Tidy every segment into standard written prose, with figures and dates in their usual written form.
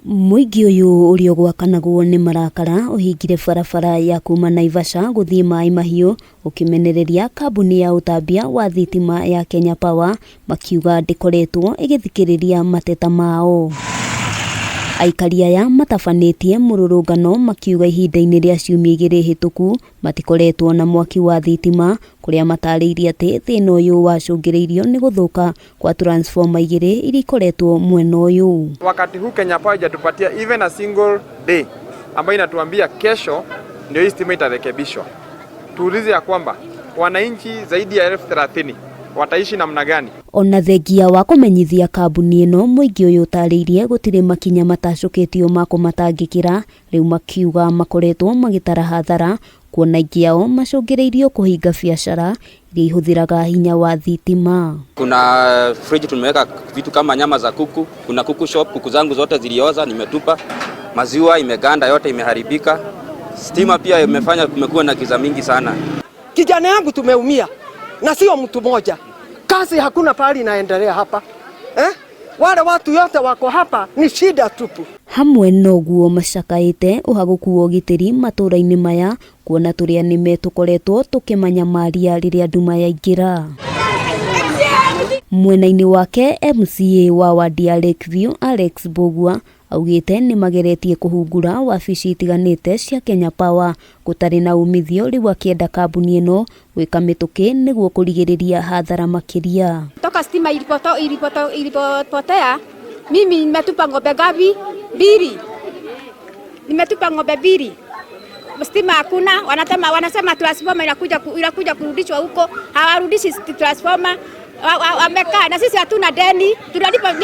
Muingi uyu urio gwakanagwo ni marakara uhingire barabara ya kuma Naivasha guthii Mai Mahiu ukimenereria kambuni ya utambia wa thitima ya Kenya Power makiuga ndikoretwo igithikiriria mateta mao. Aikari aya matabanetie mururungano makiuga ihinda-ini ria ciumia igiri hituku matikoretwo na mwaki wa thitima kuria matariirie ati thina uyu wacungiriirio ni guthuka kwa transformer igiri iria ikoretwo mwena uyu. Wakati huu Kenya Power hajatupatia even a single day ambayo inatuambia kesho ndio hii stima itarekebishwa. Tuulize ya kwamba wananchi zaidi ya 30,000 wataishi namna gani? Ona thengia wa kumenyithia kambuni ino muingi uyu utariirie gutire makinya matacukitio mako matangikira riu makiuga makoretwo magitara hathara kuona ingi ao macungiriirio kuhinga biashara iria ihuthiraga hinya wa thitima. Kuna fridge tumeweka vitu kama nyama za kuku, kuna kuku shop, kuku zangu zote zilioza nimetupa, maziwa imeganda yote imeharibika, stima pia imefanya kumekuwa na giza mingi sana. Kijana yangu tumeumia na sio mtu moja. Kazi hakuna pali inaendelea hapa. Wale watu yote wako hapa ni shida tupu. Hamwe noguo macakaite uhaguku wa ugitiri matura-ini maya kuona turia nime tukoretwo tukimanya maria riria nduma yaingira. Mwena-ini wake MCA wa wadi ya Lakeview Alex Bogua augite ni mageretie kuhungura wabici itiganite cia Kenya Power gutari na umithio riu akienda kambuni ino gwika mituki niguo kurigiriria hathara makiria. Toka stima ilipotea, mimi nimetupa ng'ombe gapi? 2. Nimetupa ng'ombe 2. Stima hakuna, wanasema transformer inakuja kurudishwa huko, hawarudishi transformer. Wamekaa na sisi hatuna deni, tunalipa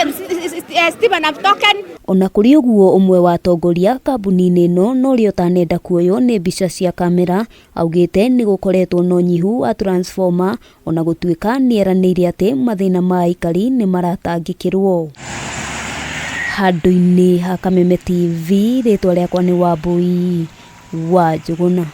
stima na token. Ona kuri uguo umwe wa atongoria kambuni-ini ino no rio tanenda kuoyo ni mbica cia kamera augite ni gukoretwo no nyihu wa transformer ona gutuika ni eraniire ati mathina ma aikari ni maratangikirwo. Handu-ini ha Kameme TV ritwa riakwa ni Wambui wa Njuguna.